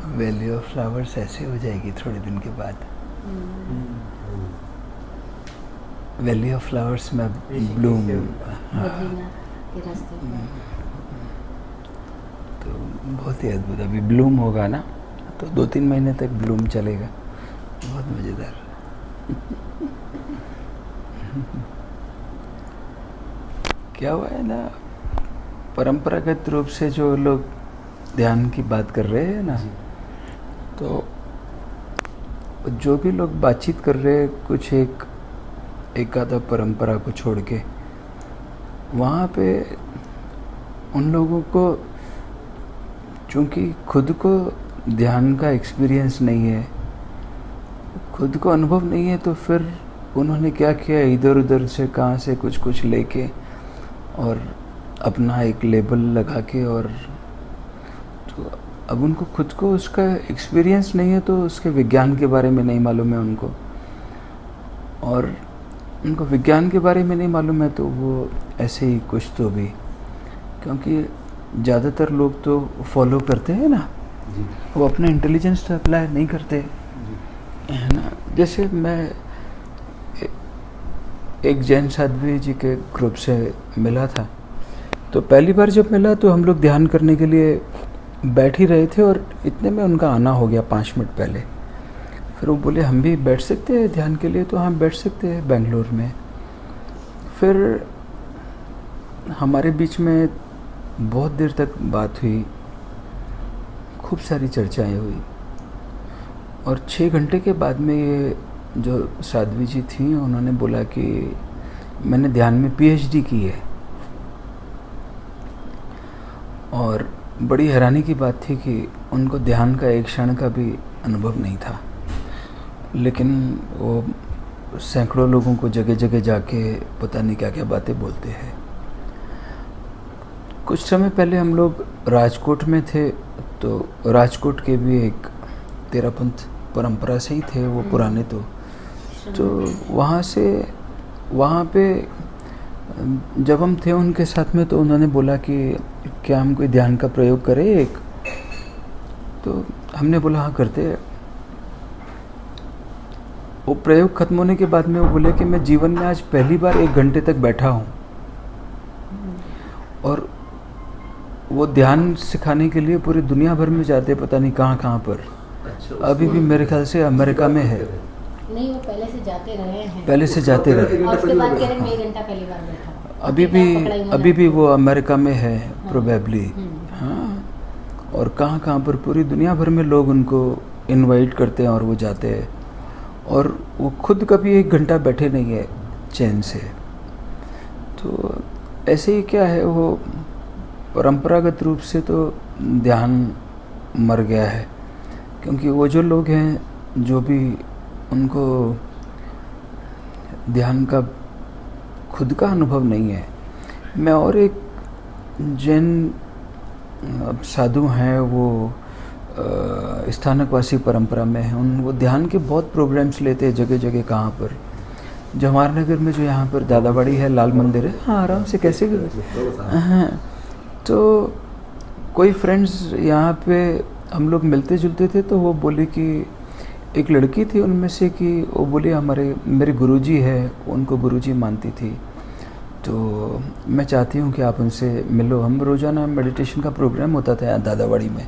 Valley of flowers ऐसे हो जाएगी थोड़े दिन के बाद। वैली ऑफ फ्लावर्स में ब्लूम, बद्रीनाथ के रास्ते तो बहुत ही अद्भुत। अभी ब्लूम होगा ना, तो 2-3 महीने तक ब्लूम चलेगा, बहुत मज़ेदार। क्या हुआ है ना, परंपरागत रूप से जो लोग ध्यान की बात कर रहे हैं ना, तो जो भी लोग बातचीत कर रहे हैं कुछ एक आधा परंपरा को छोड़ के, वहाँ पे उन लोगों को चूँकि खुद को ध्यान का एक्सपीरियंस नहीं है, खुद को अनुभव नहीं है, तो फिर उन्होंने क्या किया, इधर उधर से कहाँ से कुछ लेके और अपना एक लेबल लगा के, और तो अब उनको खुद को उसका एक्सपीरियंस नहीं है, तो उसके विज्ञान के बारे में नहीं मालूम है उनको, और उनको विज्ञान के बारे में नहीं मालूम है, तो वो ऐसे ही कुछ तो भी, क्योंकि ज़्यादातर लोग तो फॉलो करते हैं ना, वो अपना इंटेलिजेंस तो अप्लाई नहीं करते है ना। जैसे मैं एक जैन साध्वी जी के ग्रुप से मिला था, तो पहली बार जब मिला तो हम लोग ध्यान करने के लिए बैठ ही रहे थे, और इतने में उनका आना हो गया 5 मिनट पहले। फिर वो बोले हम भी बैठ सकते हैं ध्यान के लिए, तो हम बैठ सकते हैं बेंगलोर में। फिर हमारे बीच में बहुत देर तक बात हुई, खूब सारी चर्चाएं हुई, और 6 घंटे के बाद में ये जो साध्वी जी थी उन्होंने बोला कि मैंने ध्यान में पीएचडी की है। और बड़ी हैरानी की बात थी कि उनको ध्यान का एक क्षण का भी अनुभव नहीं था, लेकिन वो सैकड़ों लोगों को जगह जगह जाके पता नहीं क्या क्या बातें बोलते हैं। कुछ समय पहले हम लोग राजकोट में थे, तो राजकोट के भी एक तेरापंथ परंपरा से ही थे वो पुराने, तो वहाँ पे जब हम थे उनके साथ में, तो उन्होंने बोला कि क्या हम कोई ध्यान का प्रयोग करें एक, तो हमने बोला हाँ करते हैं। वो प्रयोग ख़त्म होने के बाद में वो बोले कि मैं जीवन में आज पहली बार 1 घंटे तक बैठा हूँ, और वो ध्यान सिखाने के लिए पूरी दुनिया भर में जाते, पता नहीं कहाँ पर। अभी भी मेरे ख्याल से अमेरिका में है। नहीं, वो पहले से जाते रहे हैं। पहले से जाते रहे, और उसके बाद कह रहे मैं 1 घंटा पहली बार बैठा। अभी भी वो अमेरिका में है प्रोबेबली। हाँ, और कहाँ पर पूरी दुनिया भर में लोग उनको इनवाइट करते हैं और वो जाते हैं, और वो खुद कभी 1 घंटा बैठे नहीं है चैन से। तो ऐसे ही क्या है, वो परंपरागत रूप से तो ध्यान मर गया है, क्योंकि वो जो लोग हैं जो भी उनको ध्यान का खुद का अनुभव नहीं है। मैं और एक जैन साधु हैं, वो स्थानकवासी परंपरा में हैं, वो ध्यान के बहुत प्रोग्राम्स लेते हैं जगह जगह। कहाँ पर, जवाहर नगर में जो यहाँ पर दादावाड़ी है, लाल मंदिर है, हाँ आराम से कैसे हाँ। तो कोई फ्रेंड्स यहाँ पे हम लोग मिलते जुलते थे, तो वो बोले कि एक लड़की थी उनमें से कि वो बोली मेरे गुरुजी है, उनको गुरुजी मानती थी, तो मैं चाहती हूँ कि आप उनसे मिलो। हम रोज़ाना मेडिटेशन का प्रोग्राम होता था यहाँ दादावाड़ी में,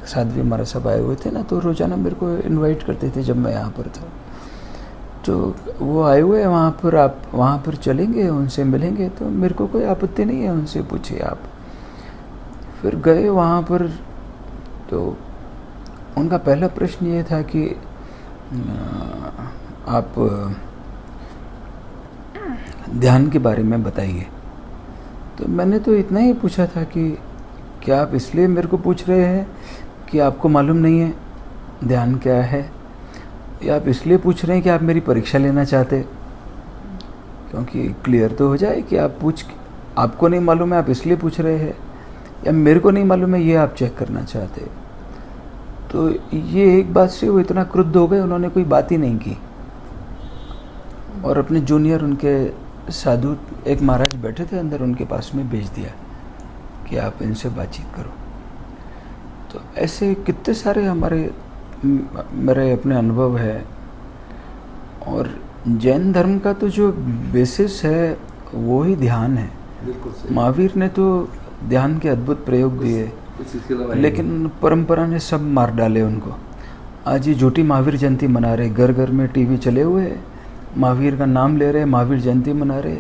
साध्वी हमारा सब आए हुए थे ना, तो रोज़ाना मेरे को इनवाइट करते थे जब मैं यहाँ पर था। तो वो आए हुए हैं वहाँ पर, आप वहाँ पर चलेंगे, उनसे मिलेंगे, तो मेरे को कोई आपत्ति नहीं है, उनसे पूछिए आप। फिर गए वहाँ पर, तो उनका पहला प्रश्न ये था कि आप ध्यान के बारे में बताइए। तो मैंने तो इतना ही पूछा था कि क्या आप इसलिए मेरे को पूछ रहे हैं कि आपको मालूम नहीं है ध्यान क्या है, या आप इसलिए पूछ रहे हैं कि आप मेरी परीक्षा लेना चाहते, क्योंकि क्लियर तो हो जाए कि आपको नहीं मालूम है आप इसलिए पूछ रहे हैं, या मेरे को नहीं मालूम है ये आप चेक करना चाहते। तो ये एक बात से वो इतना क्रुद्ध हो गए, उन्होंने कोई बात ही नहीं की, और अपने जूनियर उनके साधु एक महाराज बैठे थे अंदर, उनके पास में भेज दिया कि आप इनसे बातचीत करो। तो ऐसे कितने सारे मेरे अपने अनुभव है। और जैन धर्म का तो जो बेसिस है वो ही ध्यान है। बिल्कुल सही। महावीर ने तो ध्यान के अद्भुत प्रयोग दिए, कुछ इसके अलावा है लेकिन परंपरा ने सब मार डाले उनको। आज ये झूठी महावीर जयंती मना रहे, घर घर में टीवी चले हुए हैं, महावीर का नाम ले रहे, महावीर जयंती मना रहे।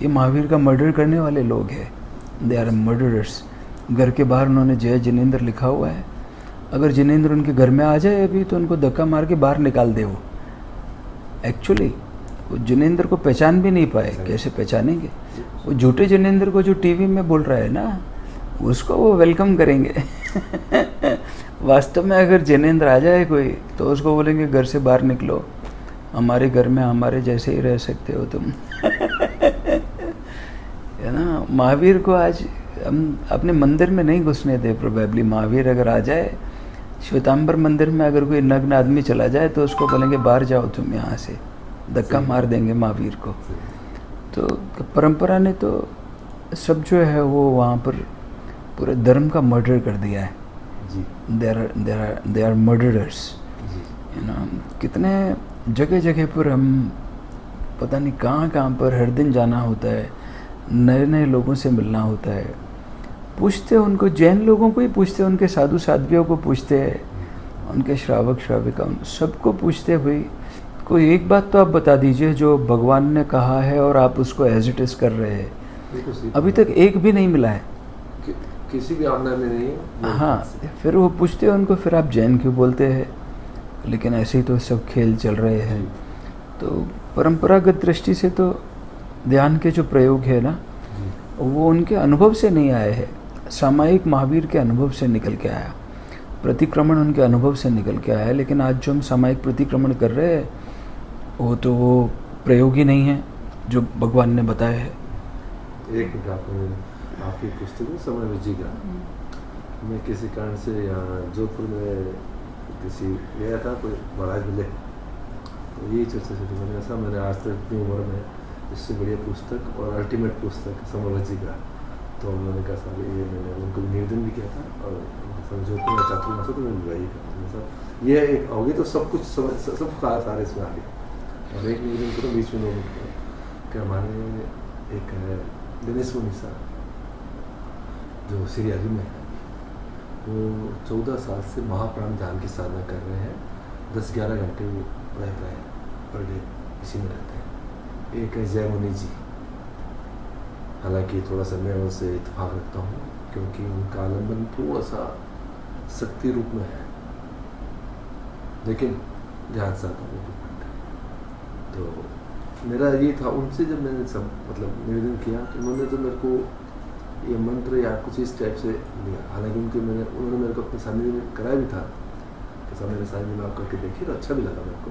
ये महावीर का मर्डर करने वाले लोग हैं, दे आर मर्डरर्स। घर के बाहर उन्होंने जय जिनेंद्र लिखा हुआ है। अगर जिनेंद्र उनके घर में आ जाए अभी तो उनको धक्का मार के बाहर निकाल दे। वो एक्चुअली वो जिनेंद्र को पहचान भी नहीं पाए, कैसे पहचानेंगे? वो झूठे जिनेंद्र को जो टीवी में बोल रहा है ना, उसको वो वेलकम करेंगे। वास्तव में अगर जिनेंद्र आ जाए कोई तो उसको बोलेंगे घर से बाहर निकलो, हमारे घर में हमारे जैसे ही रह सकते हो तुम। है ना। महावीर को आज हम अपने मंदिर में नहीं घुसने दे। प्रोबेबली महावीर अगर आ जाए, श्वेतांबर मंदिर में अगर कोई नग्न आदमी चला जाए तो उसको बोलेंगे बाहर जाओ तुम यहाँ से, धक्का मार देंगे महावीर को। तो परंपरा ने तो सब जो है वो वहाँ पर पूरे धर्म का मर्डर कर दिया है। They are murderers. You know, कितने जगह जगह पर हम पता नहीं कहाँ कहाँ पर हर दिन जाना होता है, नए नए लोगों से मिलना होता है। पूछते हैं उनको, जैन लोगों को ही पूछते हैं, उनके साधु साध्वियों को पूछते हैं, उनके श्रावक श्राविका, सबको पूछते हैं भाई कोई एक बात तो आप बता दीजिए जो भगवान ने कहा है और आप उसको एज इट इज कर रहे हैं। अभी तक एक भी नहीं मिला है, किसी भी आमना में नहीं है। हाँ, फिर वो पूछते हैं उनको, फिर आप जैन क्यों बोलते हैं? लेकिन ऐसे ही तो सब खेल चल रहे हैं। तो परंपरागत दृष्टि से तो ध्यान के जो प्रयोग है ना, वो उनके अनुभव से नहीं आए हैं, सामायिक महावीर के अनुभव से निकल के आया, प्रतिक्रमण उनके अनुभव से निकल के आया। लेकिन आज जो हम सामायिक प्रतिक्रमण कर रहे हैं वो तो वो प्रयोग ही नहीं है जो भगवान ने बताया है। एक मिनट, आपकी पुस्तक में समय बचेगा। मैं किसी कारण से यहाँ जोधपुर में किसी गया था, कोई महाराज मिले, तो यही चर्चा चली। मैंने ऐसा, मैंने आज तक इतनी उम्र में इससे बढ़िया पुस्तक और अल्टीमेट पुस्तक समरजी का, तो उन्होंने कहा साहब ये, मैंने उनको निवेदन भी किया था और जोधपुर में चातुर्मास तो मैंने बुलाई का, ये एक होगी तो सब कुछ सब सारे इसमें आ गए। और एक निवेदन करो बीच में लोगों कि हमारे एक दिनेश मुनिसा जो सीरियाजू में है, वो 14 साल से महाप्राण ध्यान की साधना कर रहे हैं। 10-11 घंटे वो रह रहे हैं पर डे, इसी में रहते हैं। एक है जय मुनि जी, हालांकि थोड़ा सा मैं उनसे इत्तेफाक रखता हूँ क्योंकि उनका आलम्बन थोड़ा सा शक्ति रूप में है, लेकिन ध्यान साधना वो तो मेरा ये था उनसे, जब मैंने सब मतलब निवेदन किया तो उन्होंने तो मेरे को ये मंत्र या कुछ इस टाइप से लिया। हालांकि उन्होंने मेरे को अपने सामने में कराया भी था, तो सब मेरे सामने में आप करके देखिए तो अच्छा भी लगा मेरे को।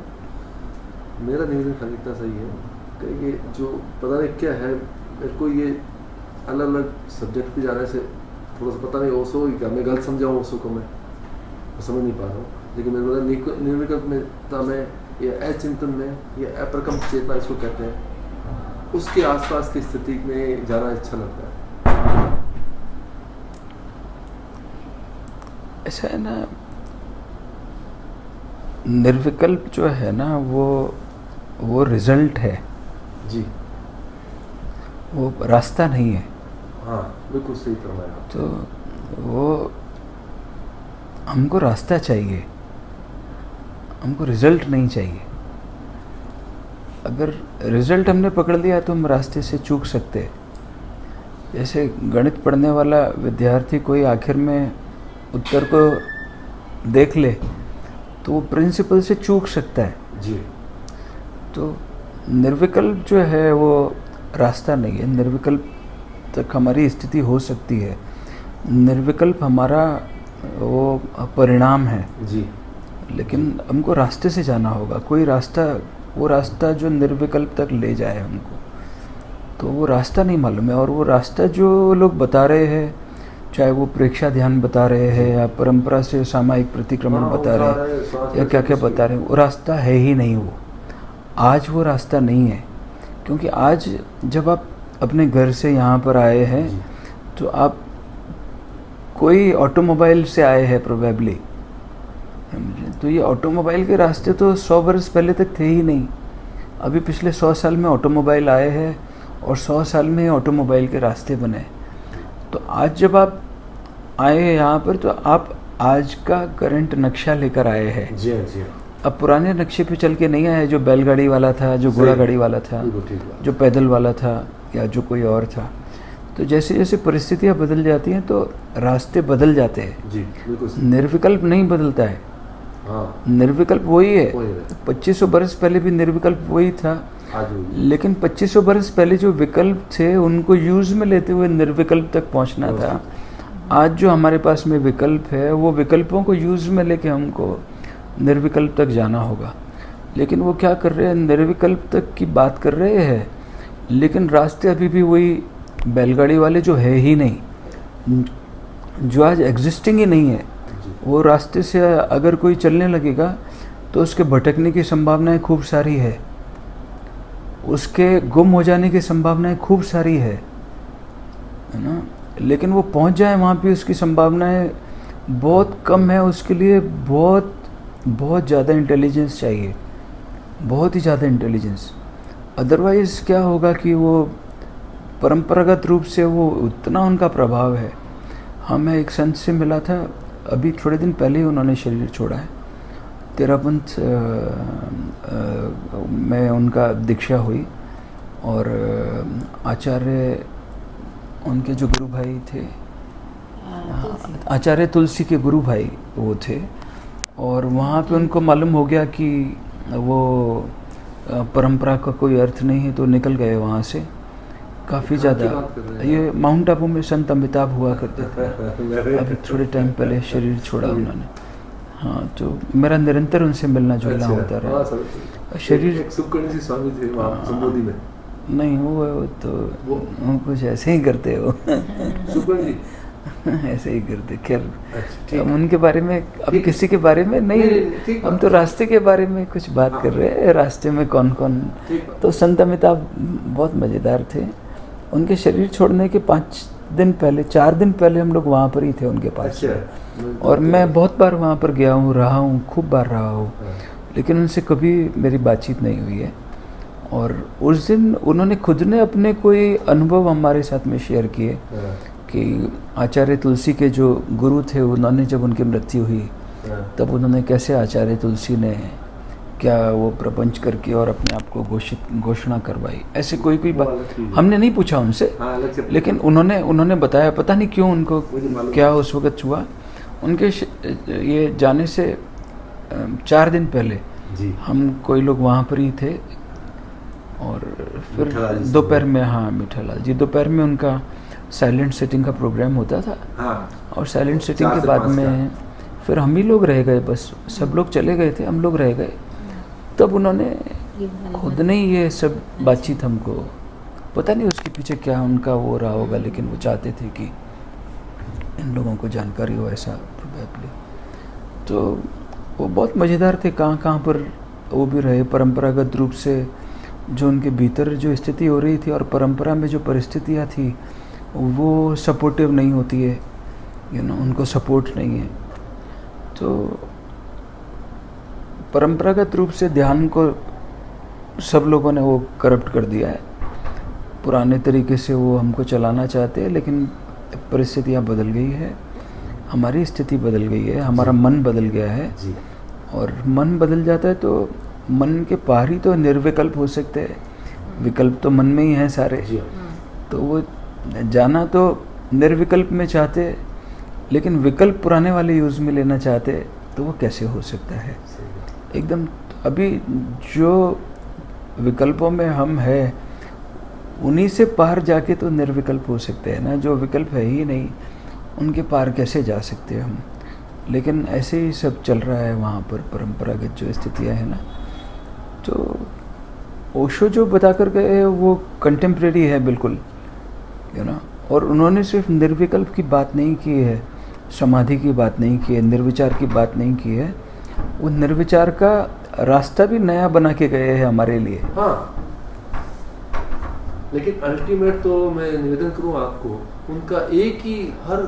मेरा निवेदन खाली इतना सही है कि ये जो पता नहीं क्या है, मेरे को ये अलग अलग सब्जेक्ट पे जाने से थोड़ा सा पता नहीं ओसो क्या मैं गलत समझाऊँ, ओसो को मैं समझ नहीं पा रहा हूँ। लेकिन मेरे को निर्विकल्पता में या अचिंतन में या अप्रकम चेतना इसको कहते हैं, उसके आसपास की स्थिति में जाना अच्छा लगता है। ऐसा है ना, निर्विकल्प जो है ना वो रिजल्ट है जी, वो रास्ता नहीं है। हाँ बिल्कुल सही फरमाया। तो वो हमको रास्ता चाहिए, हमको रिजल्ट नहीं चाहिए। अगर रिजल्ट हमने पकड़ लिया तो हम रास्ते से चूक सकते हैं। जैसे गणित पढ़ने वाला विद्यार्थी कोई आखिर में उत्तर को देख ले तो वो प्रिंसिपल से चूक सकता है जी। तो निर्विकल्प जो है वो रास्ता नहीं है। निर्विकल्प तक हमारी स्थिति हो सकती है, निर्विकल्प हमारा वो परिणाम है जी, लेकिन हमको रास्ते से जाना होगा। कोई रास्ता, वो रास्ता जो निर्विकल्प तक ले जाए हमको, तो वो रास्ता नहीं मालूम है। और वो रास्ता जो लोग बता रहे हैं, चाहे वो प्रेक्षा ध्यान बता रहे हैं या परंपरा से सामायिक प्रतिक्रमण बता रहे हैं या क्या क्या बता रहे हैं, वो रास्ता है ही नहीं। वो आज वो रास्ता नहीं है, क्योंकि आज जब आप अपने घर से यहाँ पर आए हैं तो आप कोई ऑटोमोबाइल से आए हैं प्रोबेबली, तो ये ऑटोमोबाइल के रास्ते तो 100 वर्ष पहले तक थे ही नहीं। अभी पिछले 100 साल में ऑटोमोबाइल आए हैं और 100 साल में ऑटोमोबाइल के रास्ते बने। तो आज जब आप आए यहाँ पर तो आप आज का करंट नक्शा लेकर आए हैं। जी हाँ, जी हाँ। अब पुराने नक्शे पे चल के नहीं आए, जो बैलगाड़ी वाला था, जो घोड़ा गाड़ी वाला था, बिल्कुल ठीक बात। जो पैदल वाला था या जो कोई और था। तो जैसे जैसे परिस्थितियाँ बदल जाती हैं तो रास्ते बदल जाते हैं। जी बिल्कुल सही। निर्विकल्प नहीं बदलता है, हाँ निर्विकल्प वही है। वही है। 2500 बरस पहले भी निर्विकल्प वही था, आज वही। लेकिन 2500 बरस पहले जो विकल्प थे उनको यूज में लेते हुए निर्विकल्प तक पहुंचना था। आज जो हमारे पास में विकल्प है वो विकल्पों को यूज में लेके हमको निर्विकल्प तक जाना होगा। लेकिन वो क्या कर रहे हैं, निर्विकल्प तक की बात कर रहे हैं, लेकिन रास्ते अभी भी वही बैलगाड़ी वाले जो है ही नहीं, जो आज एग्जिस्टिंग ही नहीं है। वो रास्ते से अगर कोई चलने लगेगा तो उसके भटकने की संभावनाएं खूब सारी है, उसके गुम हो जाने की संभावनाएं खूब सारी है ना। लेकिन वो पहुंच जाए वहाँ पे उसकी संभावनाएं बहुत कम है। उसके लिए बहुत बहुत ज़्यादा इंटेलिजेंस चाहिए, बहुत ही ज़्यादा इंटेलिजेंस। अदरवाइज़ क्या होगा कि वो परंपरागत रूप से वो उतना उनका प्रभाव है। हाँ, मैं एक संत से मिला था अभी थोड़े दिन पहले ही, उन्होंने शरीर छोड़ा है। तेरापंथ में उनका दीक्षा हुई और आचार्य उनके जो गुरु भाई थे, आचार्य तुलसी के गुरु भाई वो थे। और वहाँ पे उनको मालूम हो गया कि वो परंपरा का कोई अर्थ नहीं है, तो निकल गए वहाँ से काफ़ी ज़्यादा। ये माउंट आबू में संत अमिताभ हुआ करते थे, अभी थोड़े टाइम पहले शरीर छोड़ा उन्होंने। हाँ, तो मेरा निरंतर उनसे मिलना जुलना होता रहा। शरीर सुखकर्णी स्वामी थे वहाँ संबोधि में। नहीं, वो तो वो कुछ ऐसे ही करते हो सुखकर्णी ऐसे ही करते। खैर, हम उनके बारे में अब किसी के बारे में नहीं, हम तो रास्ते के बारे में कुछ बात कर रहे हैं। रास्ते में कौन कौन, तो संत अमिताभ बहुत मज़ेदार थे। उनके शरीर छोड़ने के 5 दिन पहले, 4 दिन पहले हम लोग वहाँ पर ही थे उनके पास। और मैं बहुत बार वहाँ पर गया हूँ, रहा हूँ, खूब बार रहा हूँ, लेकिन उनसे कभी मेरी बातचीत नहीं हुई है। और उस दिन उन्होंने खुद ने अपने कोई अनुभव हमारे साथ में शेयर किए कि आचार्य तुलसी के जो गुरु थे, उन्होंने जब उनकी मृत्यु हुई तब उन्होंने कैसे आचार्य तुलसी ने क्या वो प्रपंच करके और अपने आप को घोषणा करवाई। ऐसे कोई बात हमने नहीं पूछा उनसे, लेकिन उन्होंने बताया। पता नहीं क्यों उनको क्या उस वक्त हुआ। उनके ये जाने से 4 दिन पहले हम कोई लोग वहाँ पर ही थे। और फिर दोपहर में, हाँ मीठालाल जी, दोपहर में उनका साइलेंट सिटिंग का प्रोग्राम होता था। और साइलेंट सिटिंग के बाद में फिर हम ही लोग रह गए, बस सब लोग चले गए थे, हम लोग रह गए। तब उन्होंने खुद ने ये सब बातचीत हमको, पता नहीं उसके पीछे क्या उनका वो रहा होगा, लेकिन वो चाहते थे कि इन लोगों को जानकारी हो, ऐसा प्रोबेबली। तो वो बहुत मज़ेदार थे। कहाँ पर वो भी रहे, परंपरागत रूप से जो उनके भीतर जो स्थिति हो रही थी और परंपरा में जो परिस्थितियाँ थी वो सपोर्टिव नहीं होती है, उनको सपोर्ट नहीं है। तो परंपरागत रूप से ध्यान को सब लोगों ने वो करप्ट कर दिया है। पुराने तरीके से वो हमको चलाना चाहते हैं, लेकिन परिस्थितियाँ बदल गई है, हमारी स्थिति बदल गई है, हमारा मन बदल गया है। और मन बदल जाता है तो मन के पार ही तो निर्विकल्प हो सकते हैं। विकल्प तो मन में ही हैं सारे। तो वो जाना तो निर्विकल्प में चाहते, लेकिन विकल्प पुराने वाले यूज़ में लेना चाहते, तो वो कैसे हो सकता है एकदम। अभी जो विकल्पों में हम हैं उन्हीं से पार जाके तो निर्विकल्प हो सकते हैं ना। जो विकल्प है ही नहीं उनके पार कैसे जा सकते हैं हम। लेकिन ऐसे ही सब चल रहा है वहाँ पर, परंपरागत जो स्थितियाँ हैं ना। तो ओशो जो बता कर गए वो कंटेम्प्रेरी है बिल्कुल, और उन्होंने सिर्फ निर्विकल्प की बात नहीं की है, समाधि की बात नहीं की है, निर्विचार की बात नहीं की है। वो निर्विचार का रास्ता भी नया बना के गए हैं हमारे लिए। हाँ, लेकिन अल्टीमेट तो मैं निवेदन करूँ आपको, उनका एक ही हर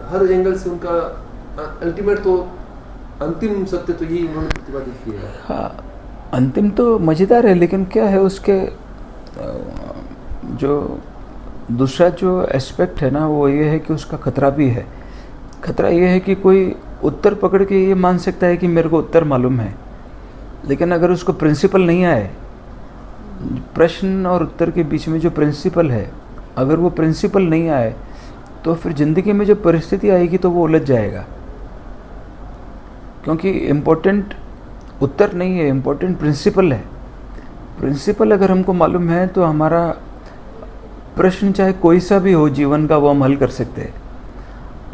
हर एंगल से उनका अल्टीमेट तो अंतिम सत्य तो यही उन्होंने प्रतिपादित किया है। हाँ, अंतिम तो मज़ेदार है, लेकिन क्या है उसके जो दूसरा जो एस्पेक्ट है ना, वो ये है कि उसका खतरा भी है। खतरा ये है कि कोई उत्तर पकड़ के ये मान सकता है कि मेरे को उत्तर मालूम है, लेकिन अगर उसको प्रिंसिपल नहीं आए, प्रश्न और उत्तर के बीच में जो प्रिंसिपल है, अगर वो प्रिंसिपल नहीं आए तो फिर ज़िंदगी में जो परिस्थिति आएगी तो वो उलझ जाएगा। क्योंकि इम्पोर्टेंट उत्तर नहीं है, इम्पोर्टेंट प्रिंसिपल है। प्रिंसिपल अगर हमको मालूम है तो हमारा प्रश्न चाहे कोई सा भी हो जीवन का, वो हम हल कर सकते हैं।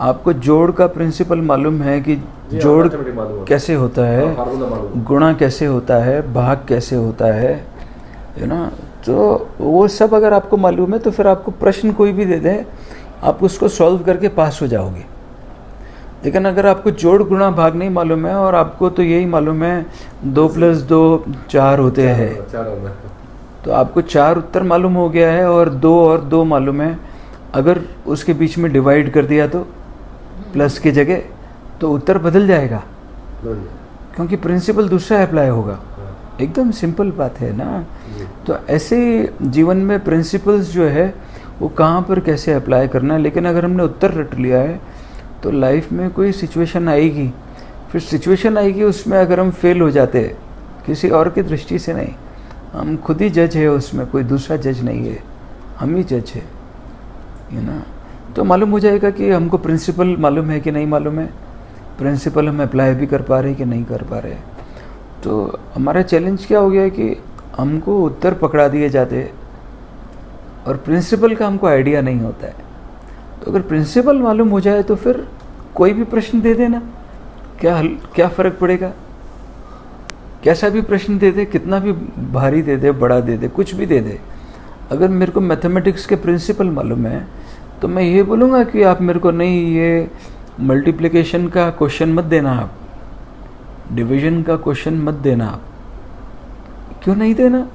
आपको जोड़ का प्रिंसिपल मालूम है कि जोड़ कैसे होता है, गुणा कैसे होता है, भाग कैसे होता है ना। तो वो सब अगर आपको मालूम है तो फिर आपको प्रश्न कोई भी दे दे, आप उसको सॉल्व करके पास हो जाओगे। लेकिन अगर आपको जोड़ गुणा भाग नहीं मालूम है और आपको तो यही मालूम है 2 + 2 4 होते हैं, तो आपको 4 उत्तर मालूम हो गया है और 2 मालूम है। अगर उसके बीच में डिवाइड कर दिया तो प्लस की जगह तो उत्तर बदल जाएगा, क्योंकि प्रिंसिपल दूसरा अप्लाई होगा। एकदम सिंपल बात है ना। तो ऐसे जीवन में प्रिंसिपल्स जो है वो कहाँ पर कैसे अप्लाई करना है। लेकिन अगर हमने उत्तर रट लिया है तो लाइफ में कोई सिचुएशन आएगी, फिर सिचुएशन आएगी, उसमें अगर हम फेल हो जाते हैं किसी और की दृष्टि से नहीं, हम खुद ही जज है उसमें, कोई दूसरा जज नहीं है, हम ही जज है ना। तो मालूम हो जाएगा कि हमको प्रिंसिपल मालूम है कि नहीं मालूम है, प्रिंसिपल हम अप्लाई भी कर पा रहे हैं कि नहीं कर पा रहे। तो हमारा चैलेंज क्या हो गया है कि हमको उत्तर पकड़ा दिए जाते हैं और प्रिंसिपल का हमको आइडिया नहीं होता है। तो अगर प्रिंसिपल मालूम हो जाए तो फिर कोई भी प्रश्न दे देना, क्या फ़र्क पड़ेगा। कैसा भी प्रश्न दे दे, कितना भी भारी दे दे, बड़ा दे दे, कुछ भी दे दे, अगर मेरे को मैथमेटिक्स के प्रिंसिपल मालूम है तो मैं ये बोलूँगा कि आप मेरे को नहीं, ये मल्टीप्लिकेशन का क्वेश्चन मत देना, आप डिवीजन का क्वेश्चन मत देना। आप क्यों नहीं देना,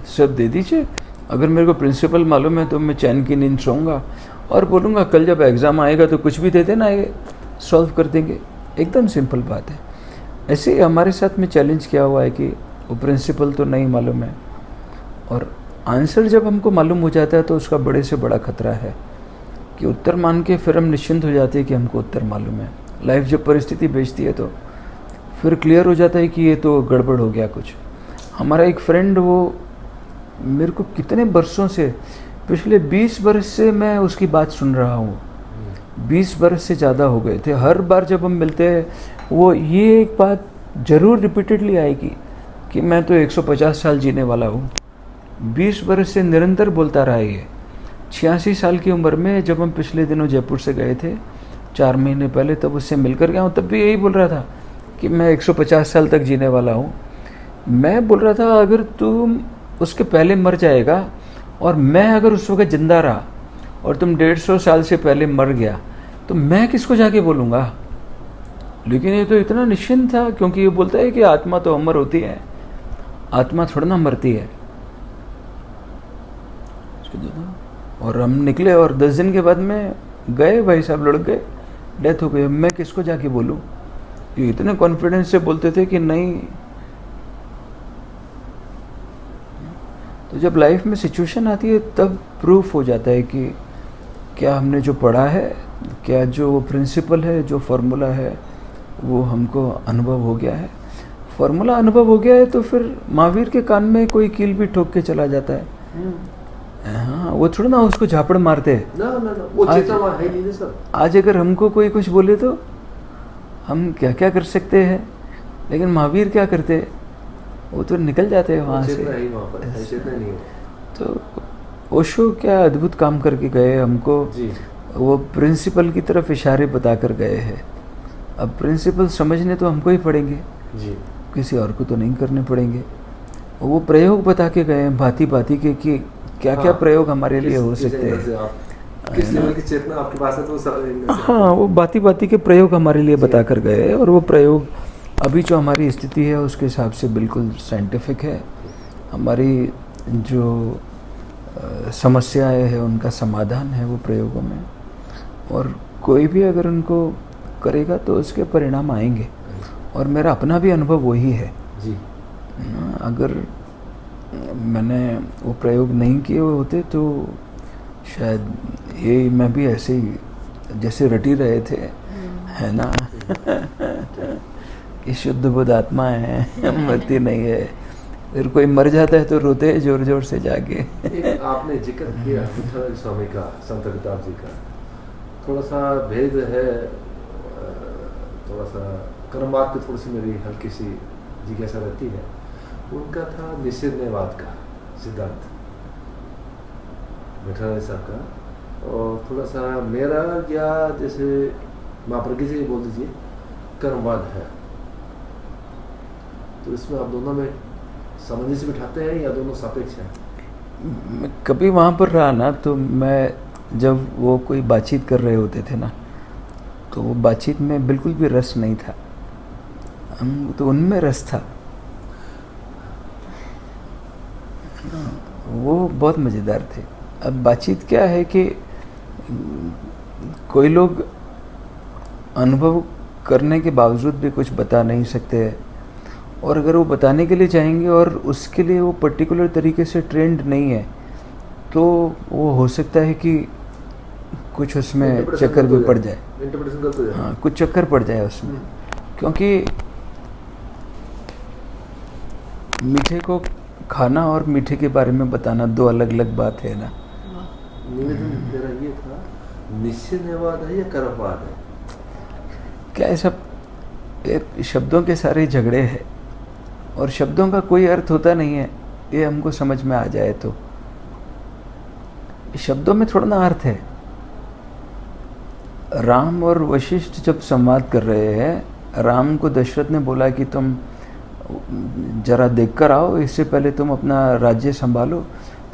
सब दे दीजिए। अगर मेरे को प्रिंसिपल मालूम है तो मैं चैन की नींद सोऊंगा और बोलूँगा कल जब एग्ज़ाम आएगा तो कुछ भी दे देना, ये सॉल्व कर देंगे। एकदम सिंपल बात है। ऐसे ही हमारे साथ में चैलेंज किया हुआ है कि वो प्रिंसिपल तो नहीं मालूम है और आंसर जब हमको मालूम हो जाता है तो उसका बड़े से बड़ा खतरा है कि उत्तर मान के फिर हम निश्चिंत हो जाते हैं कि हमको उत्तर मालूम है। लाइफ जब परिस्थिति भेजती है तो फिर क्लियर हो जाता है कि ये तो गड़बड़ हो गया कुछ। हमारा एक फ्रेंड, वो मेरे को कितने बरसों से, पिछले 20 बरस से मैं उसकी बात सुन रहा हूँ, 20 बरस से ज़्यादा हो गए थे। हर बार जब हम मिलते हैं वो ये एक बात ज़रूर रिपीटेडली आएगी कि मैं तो 150 साल जीने वाला हूँ। 20 बरस से निरंतर बोलता रहा ये। 86 साल की उम्र में जब हम पिछले दिनों जयपुर से गए थे 4 महीने पहले, तब उससे मिलकर गया हूँ, तब भी यही बोल रहा था कि मैं 150 साल तक जीने वाला हूँ। मैं बोल रहा था अगर तुम उसके पहले मर जाएगा और मैं अगर उस वक्त जिंदा रहा और तुम 150 साल से पहले मर गया तो मैं किसको जाके बोलूँगा। लेकिन ये तो इतना निश्चिंत था, क्योंकि ये बोलता है कि आत्मा तो अमर होती है, आत्मा थोड़ा ना मरती है। और हम निकले और 10 दिन के बाद में गए, भाई साहब लड़ गए, डेथ हो गई। मैं किसको जाके बोलूँ। ये इतने कॉन्फिडेंस से बोलते थे कि नहीं। तो जब लाइफ में सिचुएशन आती है तब प्रूफ हो जाता है कि क्या हमने जो पढ़ा है, क्या जो प्रिंसिपल है, जो फार्मूला है, वो हमको अनुभव हो गया है। फार्मूला अनुभव हो गया है तो फिर महावीर के कान में कोई कील भी ठोक के चला जाता है। हाँ, वो थोड़ा ना उसको झापड़ मारते हैं। ना, वो चेतना है नहीं सर। आज अगर हमको कोई कुछ बोले तो हम क्या क्या कर सकते हैं, लेकिन महावीर क्या करते हैं, वो तो निकल जाते हैं वहाँ से। तो ओशो क्या अद्भुत काम करके गए, हमको वो प्रिंसिपल की तरफ इशारे बता कर गए हैं। अब प्रिंसिपल समझने तो हमको ही पड़ेंगे जी, किसी और को तो नहीं करने पड़ेंगे। वो प्रयोग बता के गए हैं भांति भांति के कि क्या क्या प्रयोग हमारे लिए हो सकते हैं। किस लेवल की चेतना आपके पास है तो हाँ, वो भांति भांति के प्रयोग हमारे लिए बता कर गए हैं और वो प्रयोग अभी जो हमारी स्थिति है उसके हिसाब से बिल्कुल साइंटिफिक है। हमारी जो समस्याएं हैं उनका समाधान है वो प्रयोगों में। और कोई भी अगर उनको करेगा तो उसके परिणाम आएंगे, और मेरा अपना भी अनुभव वही है जी। ना। अगर मैंने वो प्रयोग नहीं किए हुए होते तो शायद ये मैं भी ऐसे ही जैसे रटी रहे थे, है ना कि शुद्ध बुद्ध आत्मा है, मरती नहीं है। फिर कोई मर जाता है तो रोते हैं जोर जोर से जाके। एक आपने जिक्र किया विठल स्वामी का, संत रविदास जी का, थोड़ा सा भेद है, थोड़ा सा कर्मवाद पे थोड़ी सी मेरी हल्की सी जिज्ञासा रहती है। उनका था निषेधवाद का सिद्धांत विठल साहब का, और थोड़ा सा मेरा या जैसे महाप्रज्ञ जी बोल दीजिए कर्मवाद है। तो इसमें आप दोनों में सामंजस्य बिठाते हैं या दोनों सापेक्ष हैं? मैं कभी वहाँ पर रहा ना, तो मैं जब वो कोई बातचीत कर रहे होते थे ना, तो वो बातचीत में बिल्कुल भी रस नहीं था, तो उनमें रस था। वो बहुत मज़ेदार थे। अब बातचीत क्या है कि कोई लोग अनुभव करने के बावजूद भी कुछ बता नहीं सकते हैं, और अगर वो बताने के लिए चाहेंगे और उसके लिए वो पर्टिकुलर तरीके से ट्रेंड नहीं है, तो वो हो सकता है कि कुछ उसमें चक्कर भी पड़ जाए। हाँ, कुछ चक्कर पड़ जाए उसमें, क्योंकि मीठे को खाना और मीठे के बारे में बताना दो अलग अलग बात है ना। निवेदन मेरा ये था, निश्चयवाद है या कर्मवाद है? क्या है, सब शब्दों के सारे झगड़े हैं, और शब्दों का कोई अर्थ होता नहीं है, ये हमको समझ में आ जाए तो। शब्दों में थोड़ा ना अर्थ है। राम और वशिष्ठ जब संवाद कर रहे हैं, राम को दशरथ ने बोला कि तुम जरा देखकर आओ, इससे पहले तुम अपना राज्य संभालो,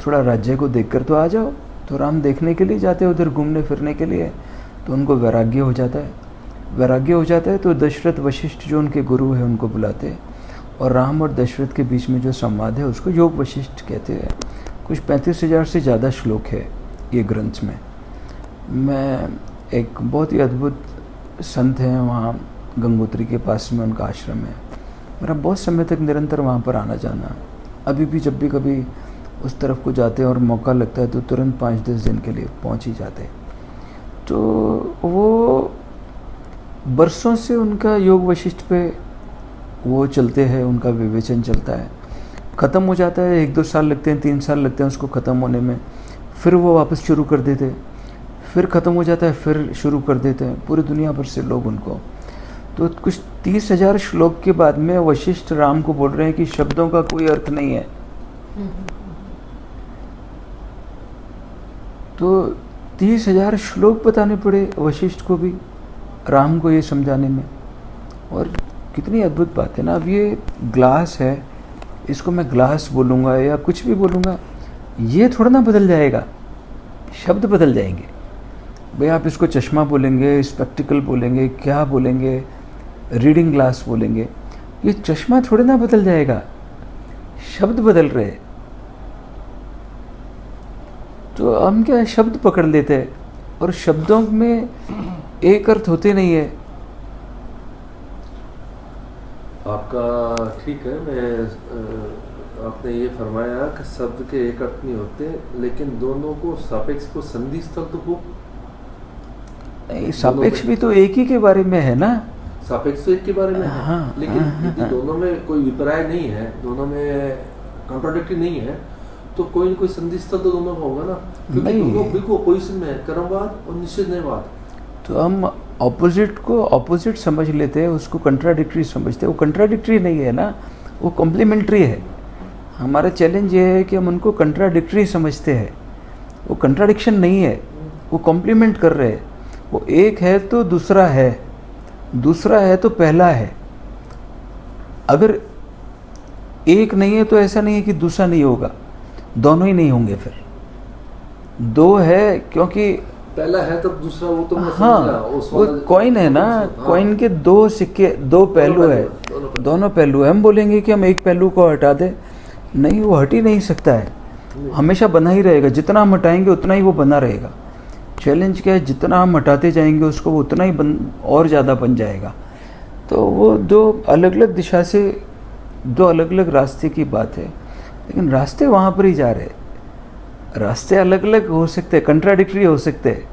थोड़ा राज्य को देखकर तो आ जाओ। तो राम देखने के लिए जाते हैं उधर घूमने फिरने के लिए, तो उनको वैराग्य हो जाता है। वैराग्य हो जाता है तो दशरथ वशिष्ठ जो उनके गुरु हैं उनको बुलाते हैं, और राम और दशरथ के बीच में जो संवाद है उसको योग वशिष्ठ कहते हैं। कुछ 35,000 से ज़्यादा श्लोक है ये ग्रंथ में। मैं एक बहुत ही अद्भुत संत हैं वहाँ गंगोत्री के पास में, उनका आश्रम है। मेरा बहुत समय तक निरंतर वहाँ पर आना जाना, अभी भी जब भी कभी उस तरफ को जाते हैं और मौका लगता है तो तुरंत 5-10 दिन के लिए पहुँच ही जाते। तो वो बरसों से उनका योग वशिष्ठ पे वो चलते हैं, उनका विवेचन चलता है। ख़त्म हो जाता है, 1-2 साल लगते हैं, 3 साल लगते हैं उसको ख़त्म होने में, फिर वो वापस शुरू कर देते हैं, फिर ख़त्म हो जाता है, फिर शुरू कर देते हैं, पूरी दुनिया भर से लोग उनको। तो कुछ 30,000 श्लोक के बाद में वशिष्ठ राम को बोल रहे हैं कि शब्दों का कोई अर्थ नहीं है। तो 30,000 श्लोक बताने पड़े वशिष्ठ को भी राम को ये समझाने में। और कितनी अद्भुत बात है ना। अब ये ग्लास है, इसको मैं ग्लास बोलूँगा या कुछ भी बोलूँगा, ये थोड़ा ना बदल जाएगा, शब्द बदल जाएंगे। भाई आप इसको चश्मा बोलेंगे, स्पेक्टिकल बोलेंगे, क्या बोलेंगे, रीडिंग ग्लास बोलेंगे, ये चश्मा थोड़ा ना बदल जाएगा, शब्द बदल रहे। तो हम क्या शब्द पकड़ लेते हैं, और शब्दों में एक अर्थ होते नहीं है। आपका ठीक है। मैं आपने ये फरमाया कि शब्द के एक अर्थ नहीं होते, लेकिन दोनों को सापेक्ष को संधि स्थल तो हो नहीं, सापेक्ष भी तो एक ही के बारे में है ना। सापेक्ष तो एक के बारे में है, हाँ, लेकिन हाँ, यदि हाँ, दोनों में कोई विपर्याय नहीं है, दोनों में कॉन्ट्राडिक्टरी नहीं है, तो कोई न कोई संधि स्थल तो दोनों का होगा ना, क्योंकि दोनों बिल्कुल अपोजिशन में है, कर्मवाद और निषेधवाद। तो हम ऑपोजिट को ऑपोजिट समझ लेते हैं, उसको कंट्राडिक्टरी समझते हैं। वो कंट्राडिक्टरी नहीं है ना, वो कॉम्प्लीमेंट्री है। हमारा चैलेंज ये है कि हम उनको कंट्राडिक्टरी समझते हैं। वो कंट्राडिक्शन नहीं है, वो कॉम्प्लीमेंट कर रहे हैं। वो एक है तो दूसरा है, दूसरा है तो पहला है। अगर एक नहीं है तो ऐसा नहीं है कि दूसरा नहीं होगा, दोनों ही नहीं होंगे। फिर दो है, क्योंकि पहला है तब दूसरा, वो तो मैं हाँ, समझ गया। वो कॉइन है ना, कॉइन के दो सिक्के, दो पहलू है, दोनों पहलू है। हम बोलेंगे कि हम एक पहलू को हटा दें, नहीं, वो हट ही नहीं सकता है, हमेशा बना ही रहेगा। जितना हम हटाएंगे उतना ही वो बना रहेगा। चैलेंज क्या है, जितना हम हटाते जाएंगे उसको वो उतना ही और ज़्यादा बन जाएगा। तो वो दो अलग अलग दिशा से दो अलग अलग रास्ते की बात है, लेकिन रास्ते वहाँ पर ही जा रहे हैं। रास्ते अलग अलग हो सकते हैं, कंट्राडिक्टरी हो सकते हैं,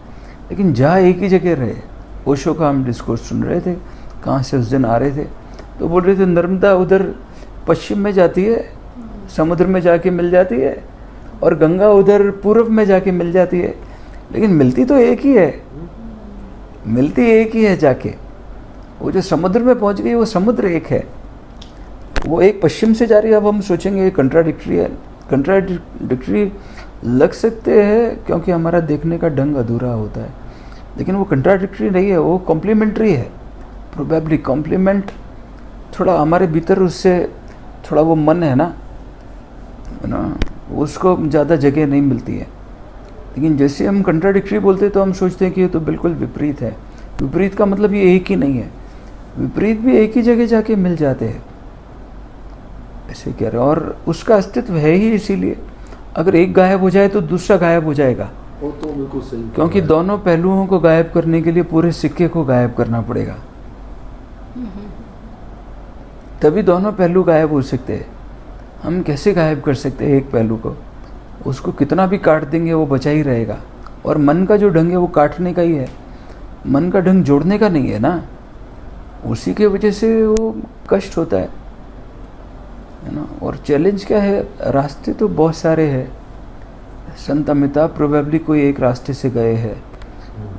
लेकिन जा एक ही जगह रहे। ओशो का हम डिस्कोर्स सुन रहे थे, कहाँ से उस दिन आ रहे थे, तो बोल रहे थे नर्मदा उधर पश्चिम में जाती है, समुद्र में जाके मिल जाती है, और गंगा उधर पूर्व में जाके मिल जाती है, लेकिन मिलती तो एक ही है, मिलती एक ही है जाके। वो जो समुद्र में पहुंच गई वो समुद्र एक है, वो एक पश्चिम से जा रही है। अब हम सोचेंगे ये कंट्राडिक्टरी है, कंट्राडिक्टरी लग सकते हैं क्योंकि हमारा देखने का ढंग अधूरा होता है, लेकिन वो कंट्राडिक्टरी नहीं है, वो कॉम्प्लीमेंट्री है। प्रोबेबली कॉम्प्लीमेंट थोड़ा हमारे भीतर उससे थोड़ा वो मन है ना, उसको ज़्यादा जगह नहीं मिलती है। लेकिन जैसे हम कंट्राडिक्टरी बोलते हैं तो हम सोचते हैं कि ये तो बिल्कुल विपरीत है। विपरीत का मतलब ये एक ही नहीं है, विपरीत भी एक ही जगह जाके मिल जाते हैं, ऐसे कह रहे हैं। और उसका अस्तित्व है ही इसीलिए। अगर एक गायब हो जाए तो दूसरा गायब हो जाएगा, वो तो बिल्कुल सही, क्योंकि दोनों पहलुओं को गायब करने के लिए पूरे सिक्के को गायब करना पड़ेगा, तभी दोनों पहलू गायब हो सकते हैं। हम कैसे गायब कर सकते हैं एक पहलू को? उसको कितना भी काट देंगे वो बचा ही रहेगा। और मन का जो ढंग है वो काटने का ही है, मन का ढंग जोड़ने का नहीं है ना। उसी के वजह से वो कष्ट होता है ना। और चैलेंज क्या है? रास्ते तो बहुत सारे हैं। संत अमिताभ प्रोबेबली कोई एक रास्ते से गए हैं,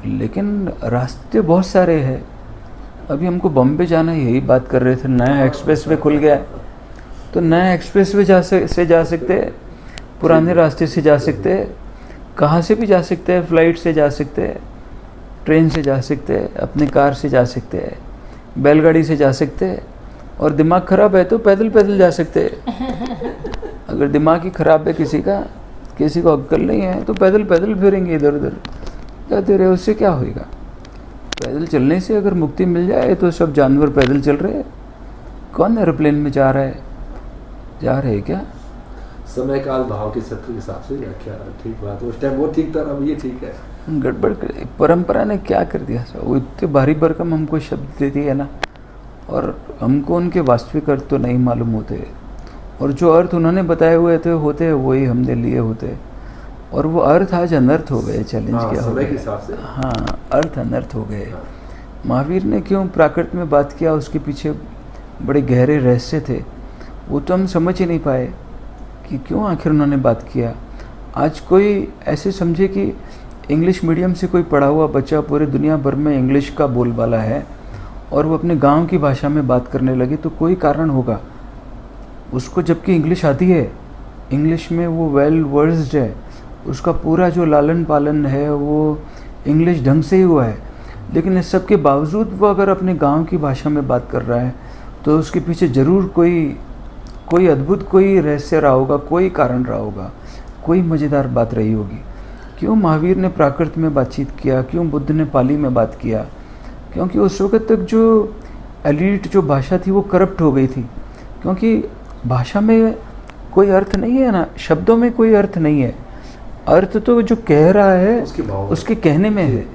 लेकिन रास्ते बहुत सारे हैं। अभी हमको बॉम्बे जाना है, यही बात कर रहे थे, नया एक्सप्रेसवे खुल गया है, तो नया एक्सप्रेसवे से जा सकते हैं, पुराने रास्ते से जा सकते हैं, कहाँ से भी जा सकते हैं, फ्लाइट से जा सकते हैं, ट्रेन से जा सकते हैं, अपनी कार से जा सकते हैं, बैलगाड़ी से जा सकते हैं, और दिमाग ख़राब है तो पैदल पैदल जा सकते हैं। अगर दिमाग ही ख़राब है किसी को अक्ल नहीं है तो पैदल पैदल फिरेंगे इधर उधर, जाते रहे, उससे क्या होएगा? पैदल चलने से अगर मुक्ति मिल जाए तो सब जानवर पैदल चल रहे हैं, कौन एरोप्लेन में जा रहा है? जा रहे हैं क्या? समय काल भाव के सत्य के हिसाब से व्याख्या ठीक बात, उस टाइम वो ठीक था, अब ये ठीक है। गड़बड़ परंपरा ने क्या कर दिया? वो इतने भारी भरकम हमको शब्द देती है ना, और हमको उनके वास्तविक अर्थ तो नहीं मालूम होते, और जो अर्थ उन्होंने बताए हुए थे होते हैं वही हमने लिए होते, और वो अर्थ आज अनर्थ हो गए। चैलेंज क्या हो गया? हाँ, अर्थ अनर्थ हो गए। महावीर ने क्यों प्राकृत में बात किया, उसके पीछे बड़े गहरे रहस्य थे, वो तो हम समझ ही नहीं पाए कि क्यों आखिर उन्होंने बात किया। आज कोई ऐसे समझे कि इंग्लिश मीडियम से कोई पढ़ा हुआ बच्चा पूरे दुनिया भर में इंग्लिश का बोलबाला है और वो अपने गांव की भाषा में बात करने लगे, तो कोई कारण होगा उसको, जबकि इंग्लिश आती है, इंग्लिश में वो वेल वर्स्ड है, उसका पूरा जो लालन पालन है वो इंग्लिश ढंग से ही हुआ है, लेकिन इस सब के बावजूद वो अगर अपने गांव की भाषा में बात कर रहा है तो उसके पीछे ज़रूर कोई अद्भुत कोई रहस्य रहा होगा, कोई कारण रहा होगा, कोई मज़ेदार बात रही होगी। क्यों महावीर ने प्राकृत में बातचीत किया, क्यों बुद्ध ने पाली में बात किया? क्योंकि उस वक़्त तक जो एलीट जो भाषा थी वो करप्ट हो गई थी, क्योंकि भाषा में कोई अर्थ नहीं है ना, शब्दों में कोई अर्थ नहीं है, अर्थ तो जो कह रहा है उसके कहने में है,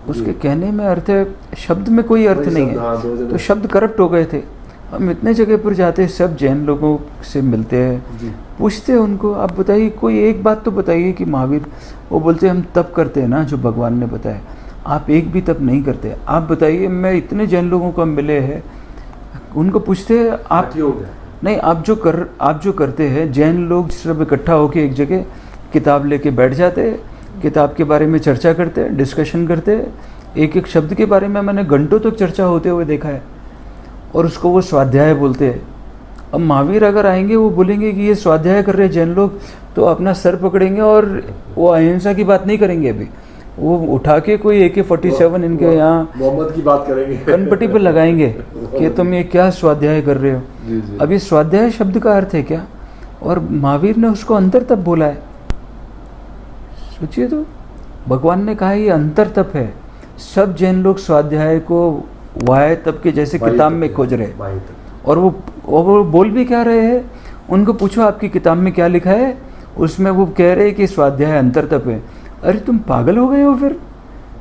उसके कहने में अर्थ है, शब्द में कोई अर्थ नहीं है। तो शब्द करप्ट हो गए थे। हम इतने जगह पर जाते हैं, सब जैन लोगों से मिलते हैं, पूछते हैं उनको, आप बताइए कोई एक बात तो बताइए कि महावीर, वो बोलते हैं हम तप करते हैं ना जो भगवान ने बताया, आप एक भी तप नहीं करते, आप बताइए। मैं इतने जैन लोगों को मिले हैं, उनको पूछते हैं आप नहीं, आप जो करते हैं, जैन लोग सब इकट्ठा होकर एक जगह किताब लेके बैठ जाते हैं, किताब के बारे में चर्चा करते हैं, डिस्कशन करते हैं, एक एक शब्द के बारे में मैंने घंटों तक चर्चा होते हुए देखा है, और उसको वो स्वाध्याय बोलते हैं। अब महावीर अगर आएंगे वो बोलेंगे कि ये स्वाध्याय कर रहे हैं जैन लोग, तो अपना सर पकड़ेंगे और वो अहिंसा की बात नहीं करेंगे, अभी वो उठा के कोई AK-47 इनके यहाँ मोहम्मद की बात करेंगे, कनपट्टी पर लगाएंगे कि तुम ये क्या स्वाध्याय कर रहे हो। अब ये स्वाध्याय शब्द का अर्थ है क्या? और महावीर ने उसको अंतर तप बोला है। सोचिए तो, भगवान ने कहा ये अंतर तप है। सब जैन लोग स्वाध्याय को वाय तप के जैसे किताब में खोज रहे, और वो बोल भी क्या रहे हैं? उनको पूछो आपकी किताब में क्या लिखा है, उसमें वो कह रहे हैं कि स्वाध्याय अंतर तप है, अरे तुम पागल हो गए हो, फिर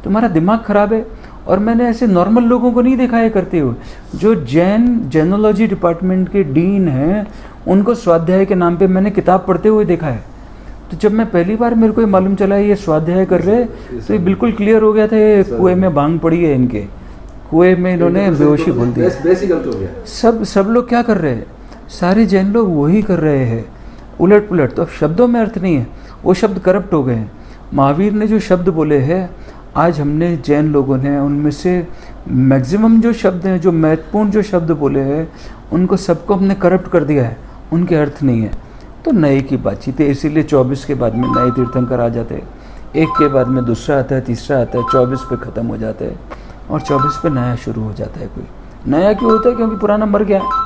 तुम्हारा दिमाग खराब है। और मैंने ऐसे नॉर्मल लोगों को नहीं देखा है करते हुए। जो जेनोलॉजी डिपार्टमेंट के डीन हैं उनको स्वाध्याय के नाम पे मैंने किताब पढ़ते हुए देखा है। तो जब मैं पहली बार मेरे को ये मालूम चला ये स्वाध्याय कर रहे तो ये बिल्कुल क्लियर हो गया था, ये कुएं में भांग पड़ी है इनके, कुएं में इन्होंने बेहोशी घोल दी। बेसिकल हो गया। सब लोग क्या कर रहे हैं, सारे जैन लोग वही कर रहे हैं, उलट पुलट। तो अब शब्दों में अर्थ नहीं है, वो शब्द करप्ट हो गए हैं। महावीर ने जो शब्द बोले हैं, आज हमने जैन लोगों ने उनमें से मैक्सिमम जो शब्द हैं, जो महत्वपूर्ण जो शब्द बोले हैं, उनको सबको हमने करप्ट कर दिया है, उनके अर्थ नहीं है। तो नए की बातचीत है, इसीलिए 24 के बाद में नए तीर्थंकर आ जाते हैं, एक के बाद में दूसरा आता है, तीसरा आता है, 24 पे ख़त्म हो जाता है और 24 पे नया शुरू हो जाता है। कोई नया क्यों होता है? क्योंकि पुराना मर गया है।